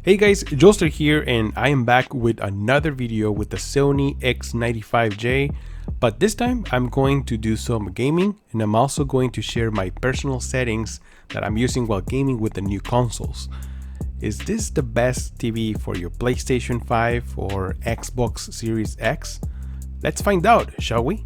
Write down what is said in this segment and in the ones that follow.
Hey guys, Joester here, and I am back with another video with the Sony X95J, but this time I'm going to do some gaming, and I'm also going to share my personal settings that I'm using while gaming with the new consoles. Is this the best TV for your PlayStation 5 or Xbox Series X? Let's find out, shall we?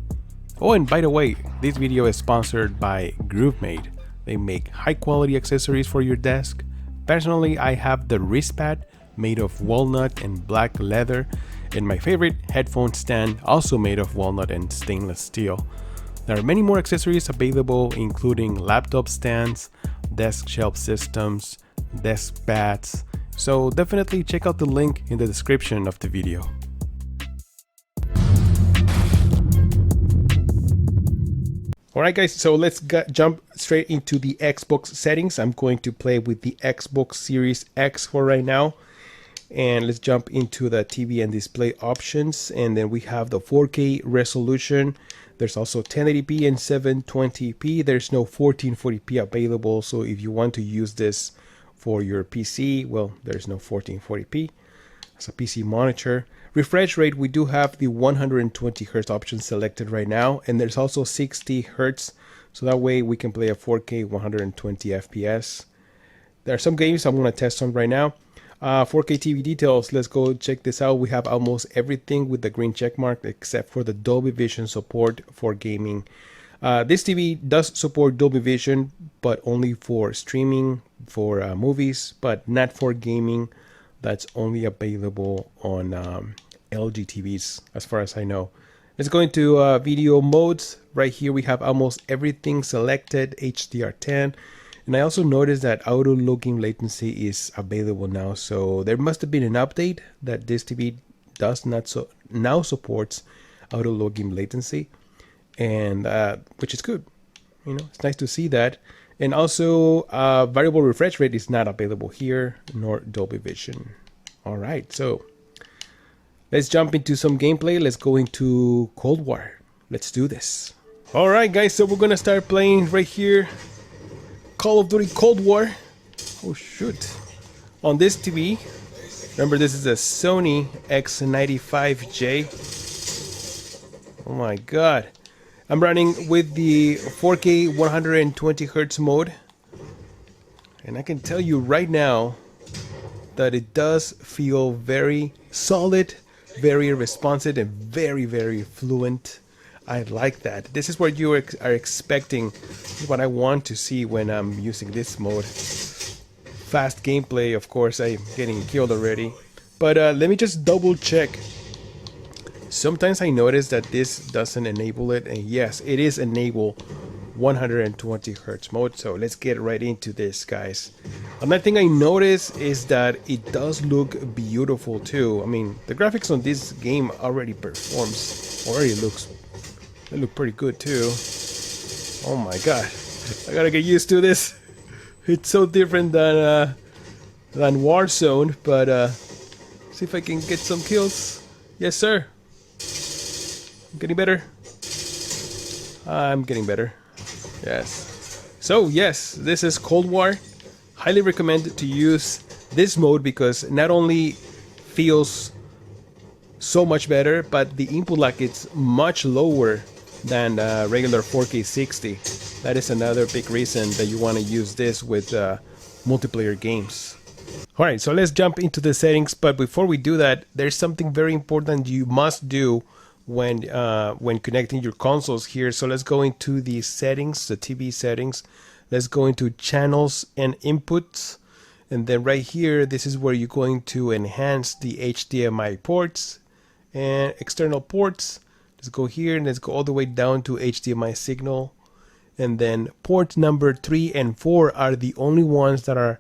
Oh, and by the way, this video is sponsored by Grovemade. They make high quality accessories for your desk. Personally, I have the wristpad made of walnut and black leather, and my favorite headphone stand also made of walnut and stainless steel. There are many more accessories available, including laptop stands, desk shelf systems, desk pads, so definitely check out the link in the description of the video. Alright guys, so let's jump straight into the Xbox settings. I'm going to play with the Xbox Series X for right now. And let's jump into the TV and display options. And then we have the 4K resolution. There's also 1080p and 720p. There's no 1440p available. So if you want to use this for your PC, well, there's no 1440p. It's a PC monitor. Refresh rate, we do have the 120 Hz option selected right now, and there's also 60 Hz, so that way we can play a 4K 120 FPS. There are some games I'm going to test on right now. 4K TV details, let's go check this out. We have almost everything with the green check mark except for the Dolby Vision support for gaming. This TV does support Dolby Vision, but only for streaming, for movies, but not for gaming. That's only available on LG TVs, as far as I know. Let's go into video modes. Right here we have almost everything selected, HDR 10. And I also noticed that auto looking latency is available now. So there must have been an update that this TV does not now supports auto looking latency, and which is good. You know, it's nice to see that. And also, variable refresh rate is not available here, nor Dolby Vision. All right, so let's jump into some gameplay. Let's go into Cold War. Let's do this. All right, guys, so we're gonna start playing right here. Call of Duty Cold War. Oh, shoot. On this TV, remember this is a Sony X95J. Oh my God. I'm running with the 4K 120 Hz mode, and I can tell you right now that it does feel very solid, very responsive, and very fluent. I like that. This is what you are expecting, what I want to see when I'm using this mode. Fast gameplay, of course. I'm getting killed already, but let me just double check. Sometimes I notice that this doesn't enable it, and yes, it is enable 120 Hz mode. So let's get right into this, guys. Another thing I notice is that it does look beautiful too. I mean, the graphics on this game already look pretty good too. Oh my God, I gotta get used to this. It's so different than Warzone, but see if I can get some kills. Yes, sir. Getting better. I'm getting better. Yes. So yes, this is Cold War. Highly recommend to use this mode because not only feels so much better, but the input lag is much lower than regular 4K 60. That is another big reason that you want to use this with multiplayer games. Alright, so let's jump into the settings, but before we do that, there's something very important you must do when connecting your consoles here. So let's go into the settings, the TV settings. Let's go into channels and inputs, and then right here, this is where you're going to enhance the HDMI ports and external ports. Let's go here and let's go all the way down to HDMI signal, and then port number 3 and 4 are the only ones that are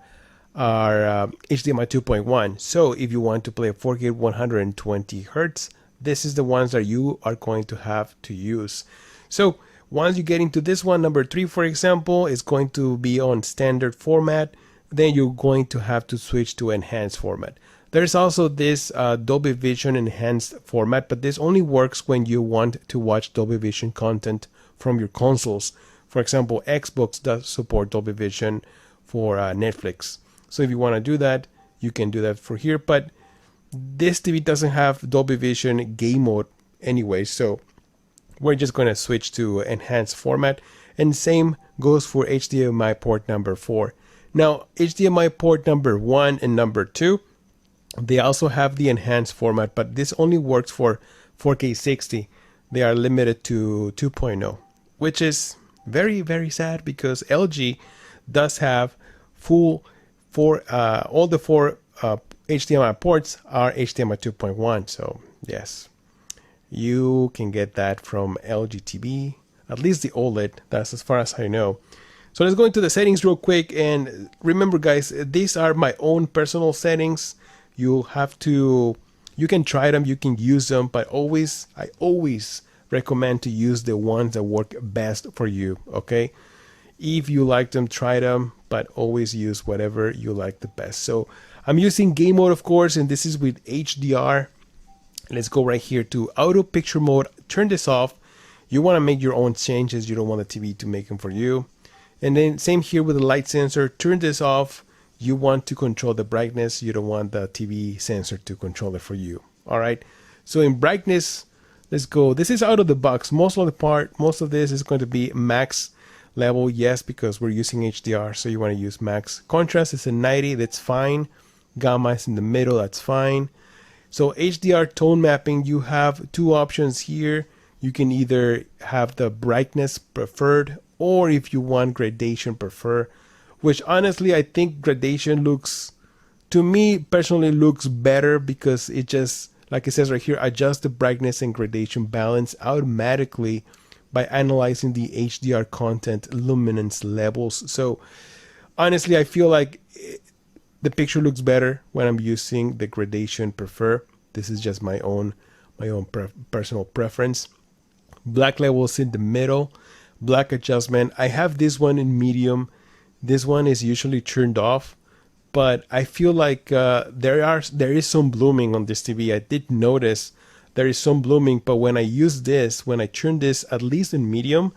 HDMI 2.1. So if you want to play a 4K 120 Hz, this is the ones that you are going to have to use. So once you get into this one, number 3 for example, is going to be on standard format. Then you're going to have to switch to enhanced format. There's also this Dolby Vision enhanced format, but this only works when you want to watch Dolby Vision content from your consoles. For example, Xbox does support Dolby Vision for Netflix. So if you want to do that, you can do that for here. But this TV doesn't have Dolby Vision game mode anyway, so we're just going to switch to enhanced format. And same goes for HDMI port number 4. Now, HDMI port number 1 and number 2, they also have the enhanced format, but this only works for 4K 60. They are limited to 2.0, which is very, very sad because LG does have full all the four HDMI ports are HDMI 2.1. So yes, you can get that from LG TV, at least the OLED. That's as far as I know. So let's go into the settings real quick. And remember, guys, these are my own personal settings. You can try them, you can use them, but I always recommend to use the ones that work best for you. Okay, if you like them, try them, but always use whatever you like the best. So I'm using game mode, of course, and this is with HDR. Let's go right here to auto picture mode. Turn this off. You want to make your own changes. You don't want the TV to make them for you. And then same here with the light sensor. Turn this off. You want to control the brightness. You don't want the TV sensor to control it for you. All right. So in brightness, let's go. This is out of the box. Most of this is going to be max level. Yes, because we're using HDR. So you want to use max. Contrast is a 90. That's fine. Gamma is in the middle. That's fine. So HDR tone mapping, you have two options here. You can either have the brightness preferred, or if you want gradation prefer, which honestly I think gradation looks, to me personally, looks better because it just, like it says right here, adjust the brightness and gradation balance automatically by analyzing the HDR content luminance levels. So honestly, I feel like the picture looks better when I'm using the gradation prefer. This is just my own personal preference. Black levels in the middle. Black adjustment, I have this one in medium. This one is usually turned off, but I feel like there is some blooming on this TV. I did notice there is some blooming, but when I use this, when I turn this at least in medium,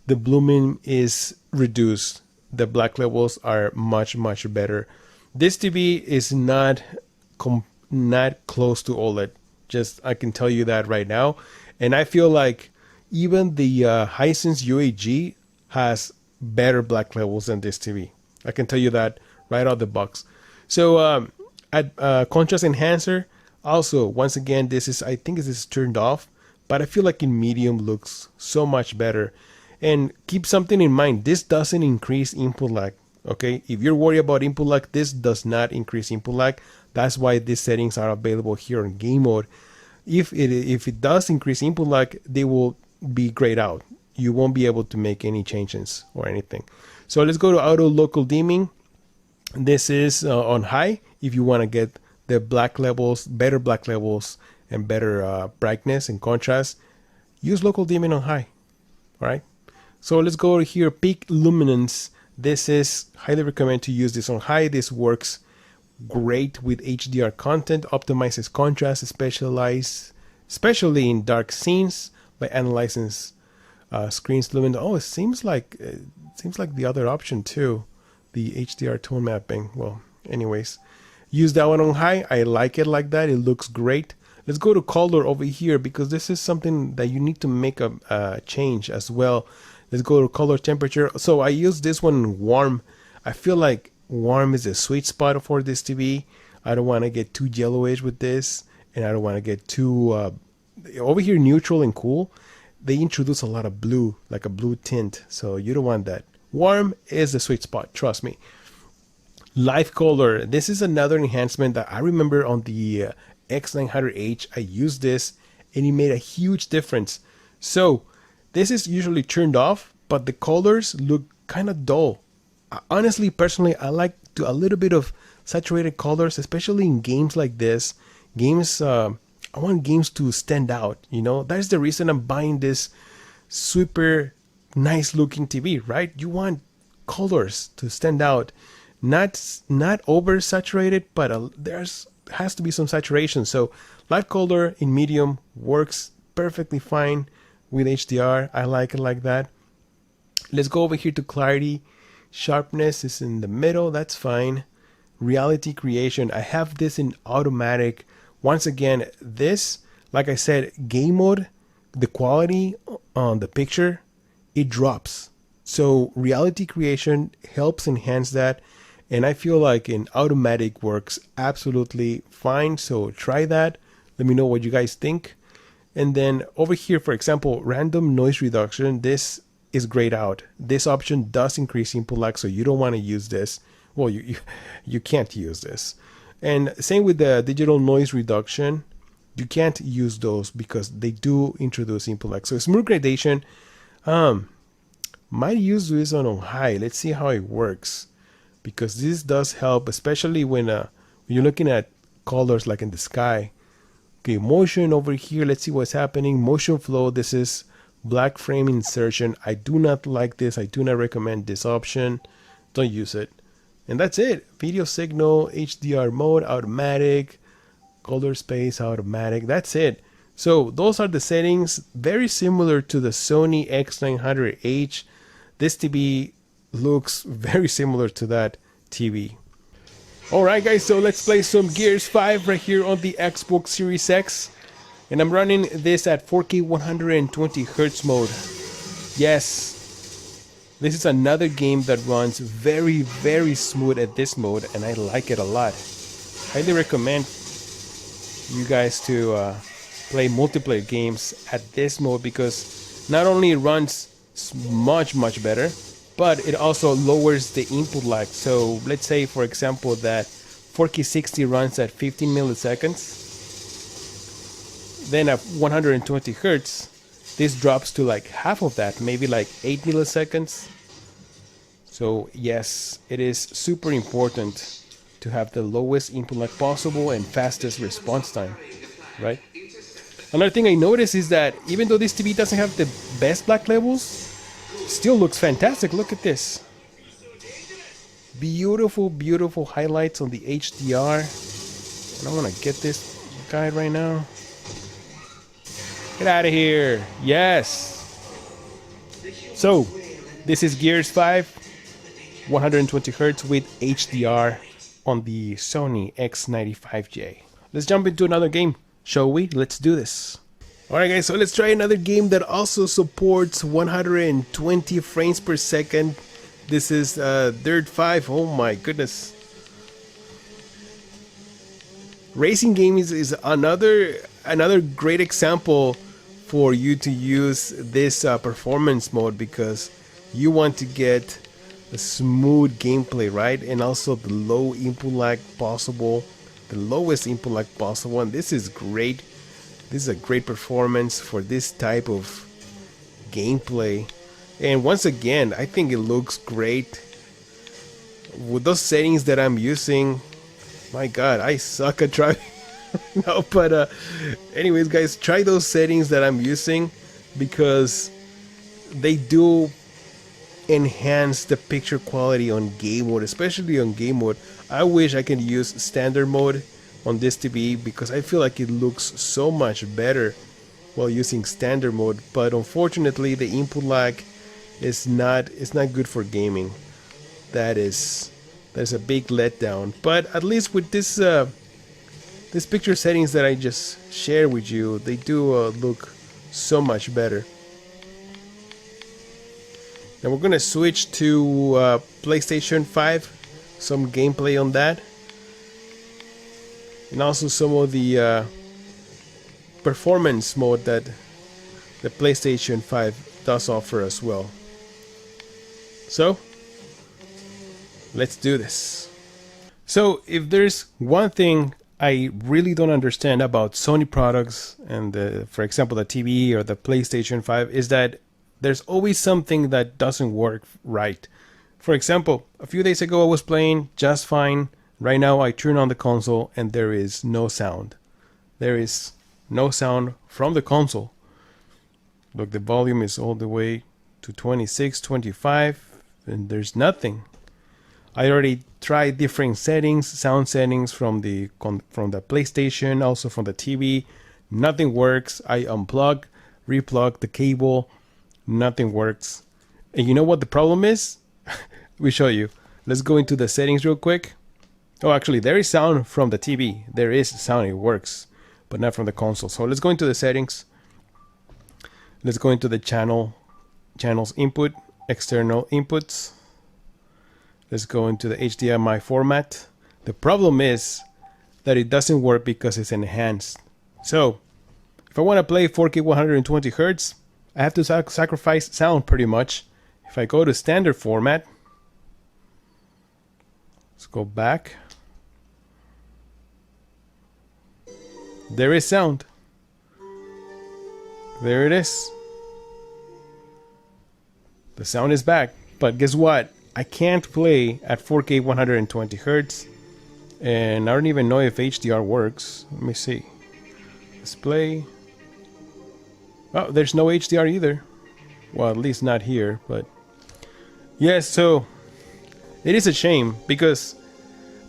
the blooming is reduced. The black levels are much better. This TV is not close to OLED. Just, I can tell you that right now. And I feel like even the Hisense U7G has better black levels than this TV. I can tell you that right out of the box. So at contrast enhancer, also once again, I think this is turned off, but I feel like in medium looks so much better. And keep something in mind, this doesn't increase input lag. Okay, if you're worried about input lag, this does not increase input lag. That's why these settings are available here in game mode. If it does increase input lag, they will be grayed out. You won't be able to make any changes or anything. So let's go to auto local dimming. This is on high if you want to get the black levels, better black levels, and better brightness and contrast. Use local dimming on high. All right. So let's go here, peak luminance. This is highly recommend to use this on high. This works great with HDR content, optimizes contrast, especially in dark scenes by analyzing screen's lumen. Oh, it seems like the other option too, the HDR tone mapping. Well, anyways, use that one on high. I like it like that. It looks great. Let's go to color over here because this is something that you need to make a change as well. Let's go to color temperature. So I use this one in warm. I feel like warm is a sweet spot for this TV. I don't want to get too yellowish with this, and I don't want to get too over here neutral and cool. They introduce a lot of blue, like a blue tint, so you don't want that. Warm is the sweet spot, trust me. Live color. This is another enhancement that I remember on the X95J. I used this and it made a huge difference. So this is usually turned off, but the colors look kind of dull. Honestly, personally, I like a little bit of saturated colors, especially in games like this. I want games to stand out, you know. That's the reason I'm buying this super nice looking TV, right? You want colors to stand out, not oversaturated, but has to be some saturation. So light color in medium works perfectly fine with HDR. I like it like that. Let's go over here to clarity. Sharpness is in the middle. That's fine. reality creation. I have this in automatic. Once again, this, like I said, game mode, the quality on the picture, it drops. So reality creation helps enhance that. And I feel like in automatic works absolutely fine. So try that. Let me know what you guys think. And then over here, for example, random noise reduction, this is grayed out. This option does increase input lag, so you don't want to use this. Well, you can't use this. And same with the digital noise reduction. You can't use those because they do introduce input lag. So smooth gradation, might use this on high. Let's see how it works, because this does help, especially when you're looking at colors like in the sky. Okay, motion over here. Let's see what's happening. Motion flow. This is black frame insertion. I do not like this. I do not recommend this option. Don't use it. And that's it. Video signal, HDR mode, automatic, color space, automatic. That's it. So those are the settings. Very similar to the Sony X95J. This TV looks very similar to that TV. Alright guys, so let's play some Gears 5 right here on the Xbox Series X. And I'm running this at 4K 120Hz mode. Yes, this is another game that runs very, very smooth at this mode, and I like it a lot. Highly recommend you guys to play multiplayer games at this mode, because not only it runs much better, but it also lowers the input lag. So let's say, for example, that 4K 60 runs at 15 milliseconds. Then at 120 Hertz, this drops to like half of that, maybe like 8 milliseconds. So yes, it is super important to have the lowest input lag possible and fastest response time, right? Another thing I noticed is that even though this TV doesn't have the best black levels, still looks fantastic. Look at this. Beautiful, beautiful highlights on the HDR. And I want to get this guy right now. Get out of here. Yes. So, this is Gears 5, 120 Hz with HDR on the Sony X95J. Let's jump into another game, shall we? Let's do this. Alright guys, so let's try another game that also supports 120 frames per second. This is Dirt 5. Oh my goodness. Racing game is another great example for you to use this performance mode, because you want to get a smooth gameplay, right? And also the low input lag possible, the lowest input lag possible, and this is great. This is a great performance for this type of gameplay. And once again, I think it looks great with those settings that I'm using. My god, I suck at driving. No, but anyways guys, try those settings that I'm using, because they do enhance the picture quality on game mode, especially on game mode. I wish I could use standard mode on this TV, because I feel like it looks so much better while using standard mode, but unfortunately the input lag is not good for gaming. There's a big letdown. But at least with this this picture settings that I just shared with you, they do look so much better. Now we're gonna switch to PlayStation 5, some gameplay on that, and also some of the performance mode that the PlayStation 5 does offer as well. So let's do this. So if there's one thing I really don't understand about Sony products, and for example the TV or the PlayStation 5, is that there's always something that doesn't work right. For example, a few days ago I was playing just fine. Right now I turn on the console and there is no sound. There is no sound from the console. Look, the volume is all the way to 26, 25, and there's nothing. I already tried different settings, sound settings from the PlayStation, also from the TV. Nothing works. I unplug, replug the cable. Nothing works. And you know what the problem is? We show you. Let's go into the settings real quick. Oh, actually, there is sound from the TV. There is sound, it works, but not from the console. So let's go into the settings. Let's go into the channels input, external inputs. Let's go into the HDMI format. The problem is that it doesn't work because it's enhanced. So if I want to play 4K 120 Hz, I have to sacrifice sound pretty much. If I go to standard format, let's go back. There is sound. There it is. The sound is back. But guess what? I can't play at 4K 120 Hz. And I don't even know if HDR works. Let me see. Display. Oh, there's no HDR either. Well, at least not here, but yes, so it is a shame because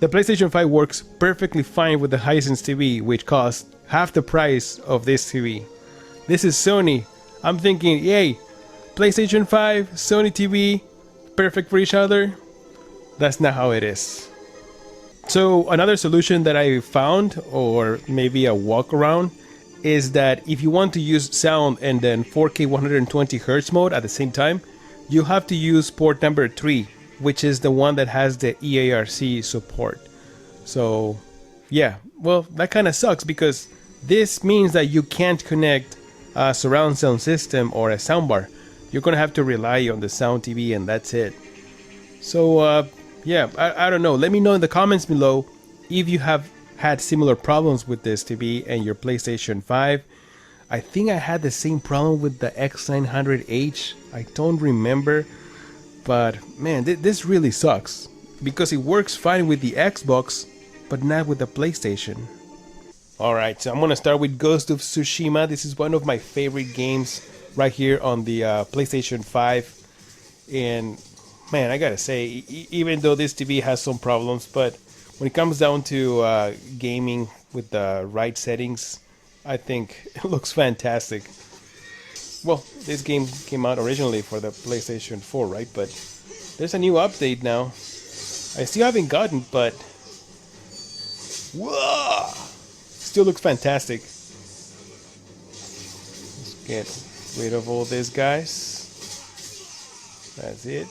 the PlayStation 5 works perfectly fine with the Hisense TV, which costs half the price of this TV. This is Sony. I'm thinking, yay, PlayStation 5, Sony TV, perfect for each other. That's not how it is. So another solution that I found, or maybe a walkaround, is that if you want to use sound and then 4K 120 Hz mode at the same time, you have to use port number 3, which is the one that has the EARC support. So yeah, well, that kind of sucks because this means that you can't connect a surround sound system or a soundbar. You're gonna have to rely on the sound TV and that's it. So yeah, I don't know. Let me know in the comments below if you have had similar problems with this TV and your PlayStation 5. I think I had the same problem with the X900H. I don't remember, but man, this really sucks because it works fine with the Xbox, but not with the PlayStation. Alright, so I'm gonna start with Ghost of Tsushima. This is one of my favorite games right here on the PlayStation 5. And man, I gotta say, even though this TV has some problems, but when it comes down to gaming with the right settings, I think it looks fantastic. Well, this game came out originally for the PlayStation 4, right? But there's a new update now. I still haven't gotten, but whoa, still looks fantastic. Let's get rid of all these guys. That's it.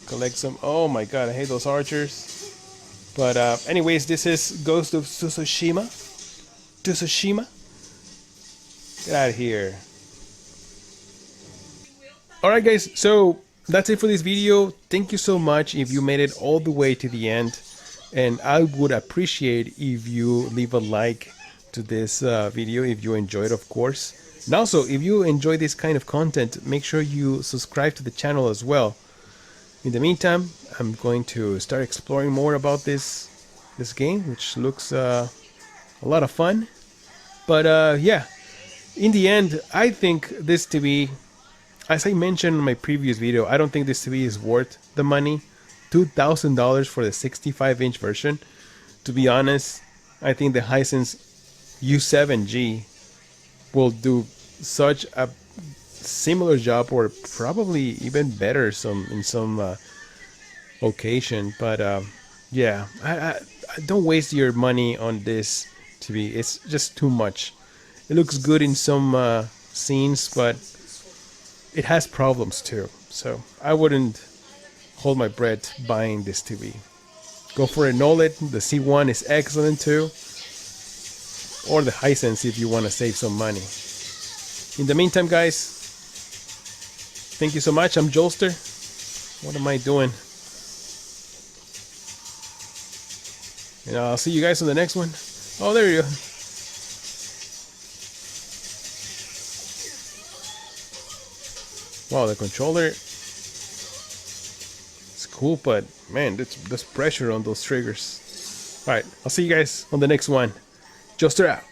Collect some. Oh my god, I hate those archers. But anyways, this is Ghost of Tsushima. Get out of here. Alright guys, so that's it for this video. Thank you so much if you made it all the way to the end. And I would appreciate if you leave a like to this video if you enjoyed, of course. And also, if you enjoy this kind of content, make sure you subscribe to the channel as well. In the meantime, I'm going to start exploring more about this game, which looks a lot of fun. But yeah, in the end, I think this TV, as I mentioned in my previous video, I don't think this TV is worth the money. $2,000 for the 65-inch version. To be honest, I think the Hisense U7G will do such a similar job, or probably even better in some occasion. But yeah, I don't waste your money on this TV. It's just too much. It looks good in some scenes, but it has problems too. So I wouldn't hold my breath buying this TV. Go for an OLED. The C1 is excellent too, or the Hisense if you want to save some money. In the meantime, guys, thank you so much. I'm Jolster. What am I doing? And I'll see you guys on the next one. Oh, there you go. Wow, the controller is cool, but man, there's pressure on those triggers. Alright, I'll see you guys on the next one. Jolster out.